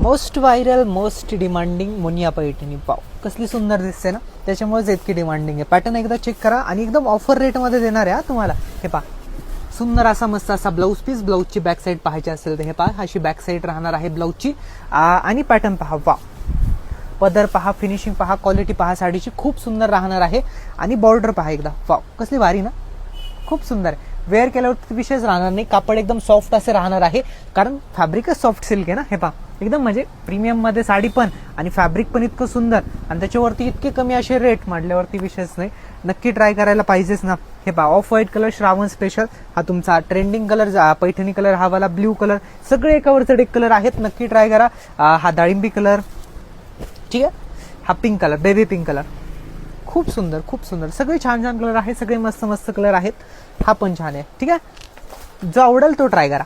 Most viral most demanding Muniya Paithani. पाव कसली सुंदर दिसते ना, त्याच्यामुळेच इतकी डिमांडिंग आहे. पॅटर्न एकदा चेक करा आणि एकदम ऑफर रेटमध्ये देणार आहे तुम्हाला. हे पहा, सुंदर असा मस्त असा ब्लाऊज पीस. ब्लाऊजची बॅक साईड पाहायची असेल तर हे पहा, अशी बॅक साईड राहणार आहे ब्लाऊजची. आणि पॅटर्न पहा, वा पदर पहा, फिनिशिंग पहा, क्वालिटी पहा साडीची खूप सुंदर राहणार आहे. आणि बॉर्डर पहा एकदा, वाव कसली भारी ना, खूप सुंदर आहे. वेअर केल्यावर विशेष राहणार नाही, कापड एकदम सॉफ्ट असे राहणार आहे, कारण फॅब्रिकच सॉफ्ट सिल्क आहे ना. हे पहा, एकदम म्हणजे प्रीमियम मध्ये साडी पण आणि फॅब्रिक पण इतकं सुंदर आणि त्याच्यावरती इतके कमी असे रेट म्हटल्यावरती विशेष नाही. नक्की ट्राय करायला पाहिजेच ना. हे पहा, off white colour Shravan special, हा तुमचा ट्रेंडिंग कलर पैठणी कलर, हा वाला ब्ल्यू कलर, सगळे एकावरचे एक कलर आहेत. नक्की ट्राय करा. हा डाळिंबी कलर, ठीक आहे. हा pink colour, baby pink colour, खूप सुंदर खूप सुंदर. सगळे छान छान कलर आहेत, सगळे मस्त मस्त कलर आहेत. हा पण छान आहे, ठीक आहे. जो आवडेल तो ट्राय करा.